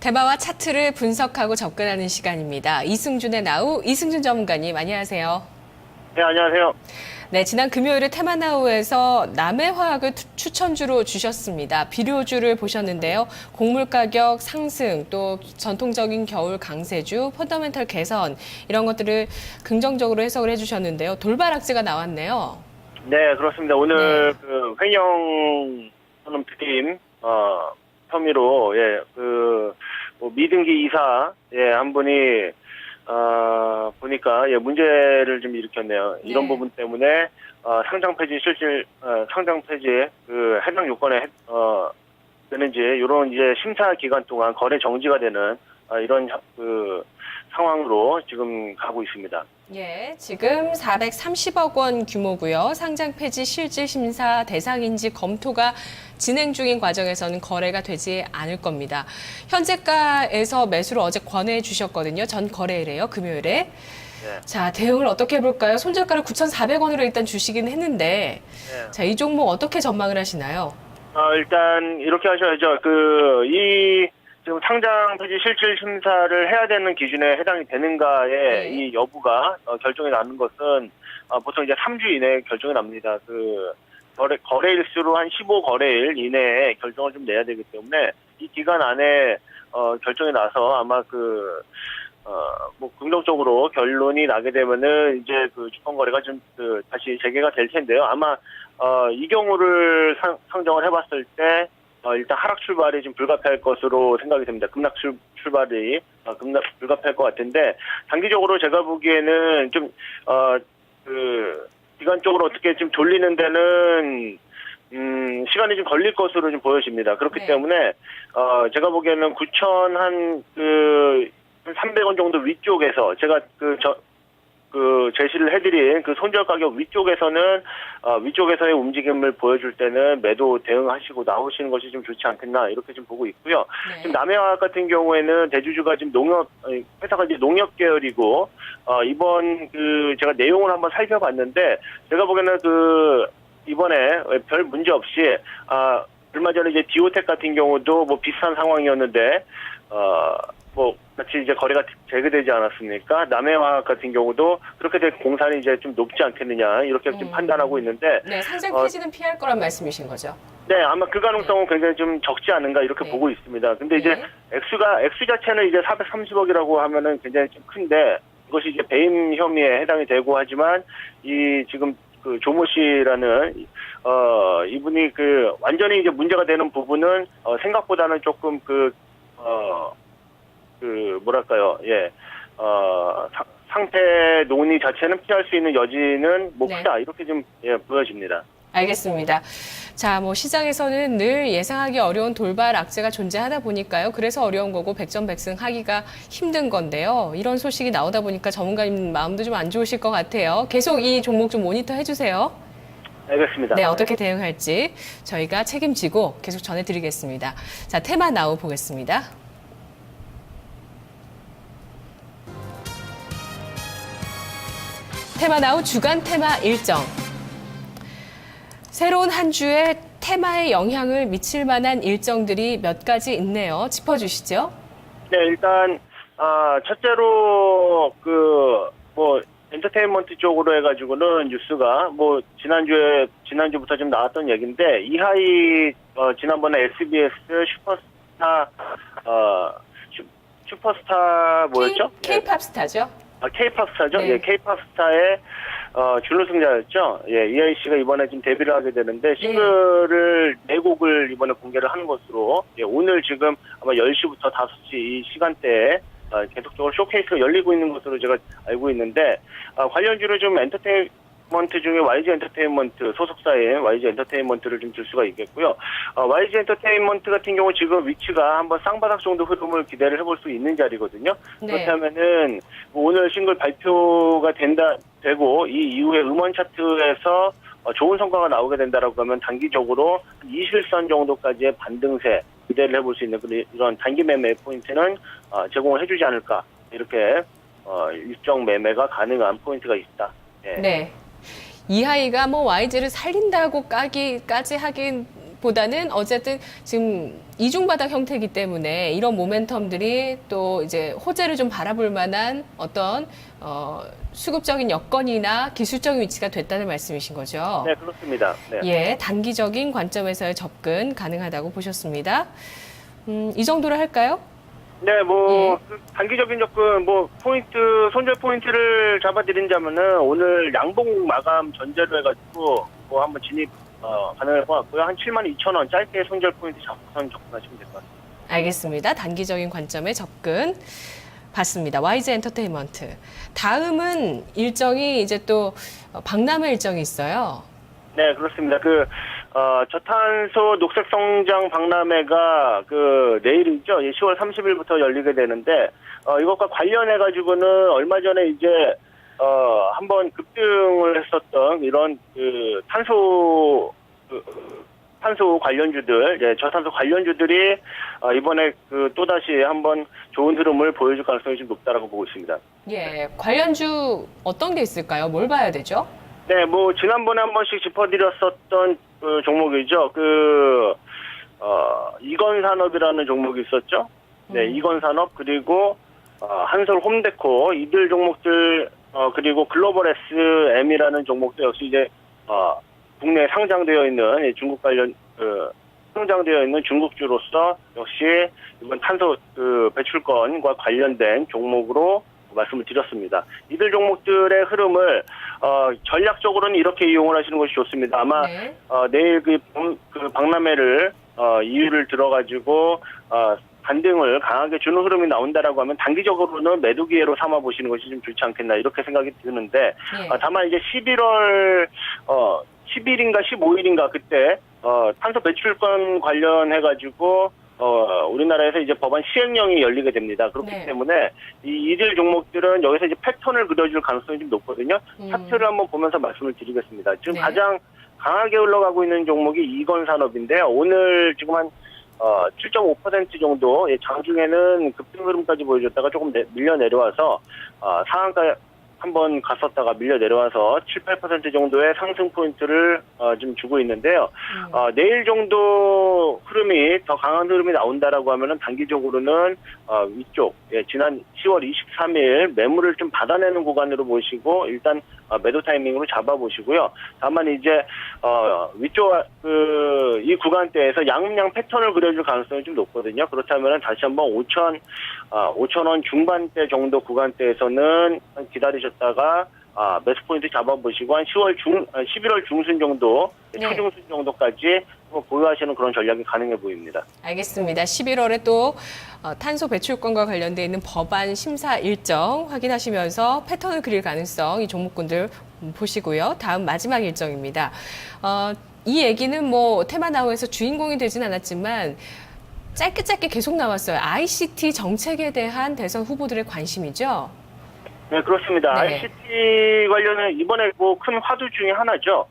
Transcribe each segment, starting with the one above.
테마와 차트를 분석하고 접근하는 시간입니다. 이승준의 나우, 이승준 전문가님, 안녕하세요. 네, 안녕하세요. 네, 지난 금요일에 테마나우에서 남해화학을 추천주로 주셨습니다. 비료주를 보셨는데요. 곡물 가격 상승, 또 전통적인 겨울 강세주, 펀더멘털 개선 이런 것들을 긍정적으로 해석을 해주셨는데요. 돌발 악재가 나왔네요. 네, 그렇습니다. 오늘 네. 그 횡령 선언 드림 혐의로 뭐 미등기 이사 한 분이 보니까 문제를 좀 일으켰네요. 이런 네. 부분 때문에 상장 폐지 상장 폐지에 그 해당 요건에 되는지 이런 이제 심사 기간 동안 거래 정지가 되는 이런 그 상황으로 지금 가고 있습니다. 예, 지금 430억 원 규모고요. 상장 폐지 실질 심사 대상인지 검토가 진행 중인 과정에서는 거래가 되지 않을 겁니다. 현재가에서 매수를 어제 권해 주셨거든요. 전 거래일에요, 금요일에. 네. 자, 대응을 어떻게 해볼까요? 손절가를 9,400원으로 일단 주시긴 했는데, 네. 자, 이 종목 어떻게 전망을 하시나요? 일단 이렇게 하셔야죠. 지금 상장 폐지 실질 심사를 해야 되는 기준에 해당이 되는가에 네. 이 여부가 결정이 나는 것은 보통 이제 3주 이내에 결정이 납니다. 그 거래일수로 한 15거래일 이내에 결정을 좀 내야 되기 때문에 이 기간 안에 결정이 나서 아마 뭐 긍정적으로 결론이 나게 되면은 이제 그 주권 거래가 좀 다시 재개가 될 텐데요. 아마 이 경우를 상정을 해봤을 때 일단 하락 출발이 좀 불가피할 것으로 생각이 됩니다. 급락 출발이 불가피할 것 같은데 단기적으로 제가 보기에는 좀 기간적으로 어떻게 좀 돌리는 데는 시간이 좀 걸릴 것으로 좀 보여집니다. 그렇기 네. 때문에 제가 보기에는 9천 한 300원 정도 위쪽에서 제가 제시를 해드린 그 손절 가격 위쪽에서의 움직임을 보여줄 때는 매도 대응하시고 나오시는 것이 좀 좋지 않겠나 이렇게 좀 보고 있고요. 네. 지금 남해화학 같은 경우에는 대주주가 지금 회사가 이제 농협 계열이고 이번 제가 내용을 한번 살펴봤는데 제가 보기에는 이번에 별 문제 없이 얼마 전에 이제 디오텍 같은 경우도 뭐 비슷한 상황이었는데 뭐 같이 이제 거래가 재개되지 않았습니까? 남해화학 같은 경우도 그렇게 될 공산이 이제 좀 높지 않겠느냐 이렇게 좀 판단하고 있는데 네, 상장 폐지는 피할 거란 말씀이신 거죠? 네, 아마 그 가능성은 굉장히 좀 적지 않은가 이렇게 네. 보고 있습니다. 근데 이제 네. 액수 자체는 이제 430억이라고 하면은 굉장히 좀 큰데 이것이 이제 배임 혐의에 해당이 되고 하지만 이 지금 그 조모 씨라는 이분이 완전히 이제 문제가 되는 부분은 생각보다는 조금 뭐랄까요, 상태 논의 자체는 피할 수 있는 여지는 뭐 네. 크다 이렇게 좀 보여집니다. 알겠습니다. 자, 뭐 시장에서는 늘 예상하기 어려운 돌발 악재가 존재하다 보니까요. 그래서 어려운 거고 백전백승하기가 힘든 건데요. 이런 소식이 나오다 보니까 전문가님 마음도 좀 안 좋으실 것 같아요. 계속 이 종목 좀 모니터 해주세요. 알겠습니다. 네, 어떻게 대응할지 저희가 책임지고 계속 전해드리겠습니다. 자, 테마나우 보겠습니다. 테마나우 주간 테마 일정. 새로운 한 주에 테마에 영향을 미칠 만한 일정들이 몇 가지 있네요. 짚어주시죠. 네, 일단 첫째로 뭐 엔터테인먼트 쪽으로 해가지고는 뉴스가 뭐 지난주부터 좀 나왔던 얘기인데 이하이 지난번에 SBS 슈퍼스타 뭐였죠? K-팝 스타죠. K-팝 스타죠? 네. 예, K-팝 스타의 준우승자였죠. 예, 이하이 씨가 이번에 지금 데뷔를 하게 되는데 싱글을 4곡을 이번에 공개를 하는 것으로 오늘 지금 아마 10시부터 5시 이 시간대에 계속적으로 쇼케이스가 열리고 있는 것으로 제가 알고 있는데 관련주로 좀 엔터테인먼트 중에 YG 엔터테인먼트 소속사인 YG 엔터테인먼트를 좀 줄 수가 있겠고요. YG 엔터테인먼트 같은 경우 지금 위치가 한번 쌍바닥 정도 흐름을 기대를 해볼 수 있는 자리거든요. 네. 그렇다면은 오늘 싱글 발표가 되고 이 이후에 음원 차트에서 좋은 성과가 나오게 된다라고 하면 단기적으로 20일선 정도까지의 반등세 기대를 해볼 수 있는 이런 단기 매매 포인트는 제공을 해주지 않을까 이렇게 일정 매매가 가능한 포인트가 있다. 예. 네. 이하이가 뭐 YG를 살린다고까지 하긴 보다는 어쨌든 지금 이중바닥 형태이기 때문에 이런 모멘텀들이 또 이제 호재를 좀 바라볼 만한 어떤 수급적인 여건이나 기술적인 위치가 됐다는 말씀이신 거죠? 네, 그렇습니다. 네. 예, 단기적인 관점에서의 접근 가능하다고 보셨습니다. 이 정도로 할까요? 네, 뭐 예. 그 단기적인 접근, 뭐 손절 포인트를 잡아드린다면은 오늘 양봉 마감 전제로 해가지고 뭐 한번 진입 가능할 것 같고요. 한 72,000원 짧게 손절 포인트 잡고선 접근하시면 될 것 같습니다. 알겠습니다. 단기적인 관점의 접근 봤습니다. YG 엔터테인먼트. 다음은 일정이 이제 또 박람회 일정이 있어요. 네, 그렇습니다. 저탄소 녹색 성장 박람회가 내일이죠. 10월 30일부터 열리게 되는데, 이것과 관련해가지고는 얼마 전에 이제, 한번 급등을 했었던 이런 탄소 관련주들, 예, 저탄소 관련주들이, 이번에 또다시 한번 좋은 흐름을 보여줄 가능성이 좀 높다라고 보고 있습니다. 예, 관련주 어떤 게 있을까요? 뭘 봐야 되죠? 네, 뭐, 지난번에 한 번씩 짚어드렸었던 종목이죠. 이건산업이라는 종목이 있었죠. 네, 이건산업, 그리고, 한솔 홈데코, 이들 종목들, 그리고 글로벌 SM이라는 종목도 역시 이제, 국내에 상장되어 있는 중국 관련, 상장되어 있는 중국주로서 역시 이번 탄소 배출권과 관련된 종목으로 말씀을 드렸습니다. 이들 종목들의 흐름을 전략적으로는 이렇게 이용을 하시는 것이 좋습니다. 아마 네. 내일 그 박람회를 이유를 들어가지고 반등을 강하게 주는 흐름이 나온다라고 하면 단기적으로는 매도 기회로 삼아 보시는 것이 좀 좋지 않겠나 이렇게 생각이 드는데 예. 다만 이제 11월 10일인가 15일인가 그때 탄소 배출권 관련해 가지고 우리나라에서 이제 법안 시행령이 열리게 됩니다. 그렇기 네. 때문에 이들 종목들은 여기서 이제 패턴을 그려줄 가능성이 좀 높거든요. 차트를 한번 보면서 말씀을 드리겠습니다. 지금 네. 가장 강하게 흘러가고 있는 종목이 이건산업인데요. 오늘 지금 한 7.5% 정도, 장중에는 급등 흐름까지 보여줬다가 조금 밀려 내려와서 상한가 한번 갔었다가 밀려 내려와서 7, 8% 정도의 상승 포인트를 좀 주고 있는데요. 내일 정도 흐름이 더 강한 흐름이 나온다라고 하면은 단기적으로는 위쪽, 지난 10월 23일 매물을 좀 받아내는 구간으로 보시고 일단 매도 타이밍으로 잡아보시고요. 다만 이제 위쪽 이 구간대에서 양양 패턴을 그려줄 가능성이 좀 높거든요. 그렇다면은 다시 한번 5,000원 중반대 정도 구간대에서는 기다리셨다가 매수 포인트 잡아보시고 한 11월 중순 정도, 네. 초중순 정도까지 보유하시는 그런 전략이 가능해 보입니다. 알겠습니다. 11월에 또 탄소 배출권과 관련돼 있는 법안 심사 일정 확인하시면서 패턴을 그릴 가능성 이 종목군들 보시고요. 다음 마지막 일정입니다. 이 얘기는 뭐 테마나우에서 주인공이 되진 않았지만 짧게 계속 나왔어요. ICT 정책에 대한 대선 후보들의 관심이죠. 네, 그렇습니다. 네. ICT 관련은 이번에 뭐 큰 화두 중에 하나죠.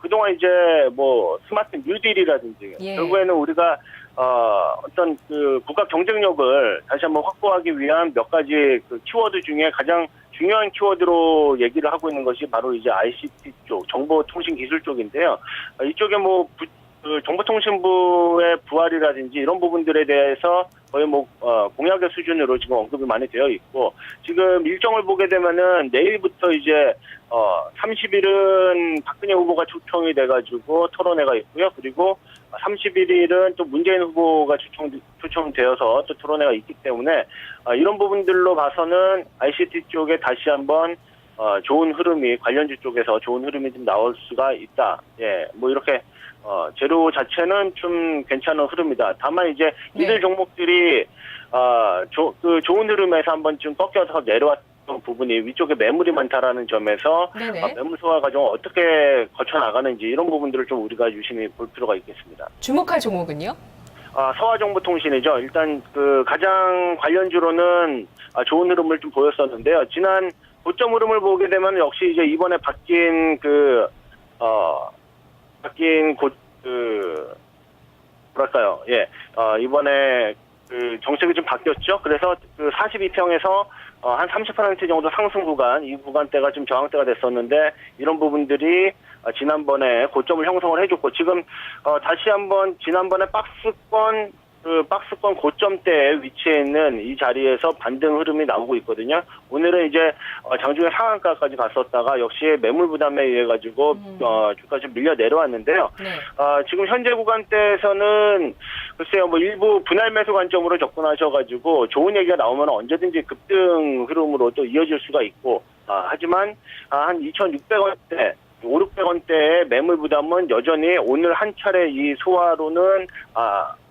그동안 이제 뭐 스마트 뉴딜이라든지 예. 결국에는 우리가 어떤 국가 경쟁력을 다시 한번 확보하기 위한 몇 가지 키워드 중에 가장 중요한 키워드로 얘기를 하고 있는 것이 바로 이제 ICT 쪽, 정보통신기술 쪽인데요. 이쪽에 뭐 정보통신부의 부활이라든지 이런 부분들에 대해서 거의 뭐 공약의 수준으로 지금 언급이 많이 되어 있고 지금 일정을 보게 되면은 내일부터 이제 30일은 박근혜 후보가 초청이 돼가지고 토론회가 있고요. 그리고 31일은 또 문재인 후보가 초청되어서 또 토론회가 있기 때문에 이런 부분들로 봐서는 ICT 쪽에 다시 한번 좋은 흐름이 관련주 쪽에서 좋은 흐름이 좀 나올 수가 있다. 예, 뭐 이렇게 재료 자체는 좀 괜찮은 흐름이다. 다만 이제 이들 종목들이 좋은 흐름에서 한번 좀 꺾여서 내려왔던 부분이 위쪽에 매물이 많다라는 점에서 매물 소화 과정을 어떻게 거쳐 나가는지 이런 부분들을 좀 우리가 유심히 볼 필요가 있겠습니다. 주목할 종목은요? 서화정보통신이죠. 일단 가장 관련주로는 좋은 흐름을 좀 보였었는데요. 지난 고점 흐름을 보게 되면 역시 이제 이번에 바뀐 뭐랄까요. 예. 이번에 정책이 좀 바뀌었죠. 그래서 42평에서 한 30% 정도 상승 구간, 이 구간대가 좀 저항대가 됐었는데 이런 부분들이 지난번에 고점을 형성을 해줬고 지금 다시 한번 지난번에 박스권 고점대에 위치해 있는 이 자리에서 반등 흐름이 나오고 있거든요. 오늘은 이제 장중에 상한가까지 갔었다가 역시 매물 부담에 의해 가지고 주가 좀 밀려 내려왔는데요. 네. 지금 현재 구간대에서는 글쎄요, 뭐 일부 분할 매수 관점으로 접근하셔가지고 좋은 얘기가 나오면 언제든지 급등 흐름으로 또 이어질 수가 있고, 하지만 한 2,600원대 500~600원대의 매물 부담은 여전히 오늘 한 차례 이 소화로는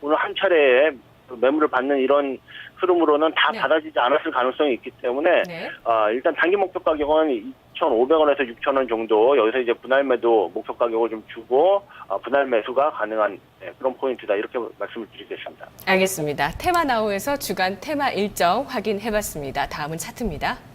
오늘 한 차례에 매물을 받는 이런 흐름으로는 다 네. 받아지지 않았을 가능성이 있기 때문에 네. 일단 단기 목표 가격은 2,500원에서 6,000원 정도 여기서 이제 분할 매도 목표 가격을 좀 주고 분할 매수가 가능한 그런 포인트다 이렇게 말씀을 드리겠습니다. 알겠습니다. 테마나우에서 주간 테마 일정 확인해봤습니다. 다음은 차트입니다.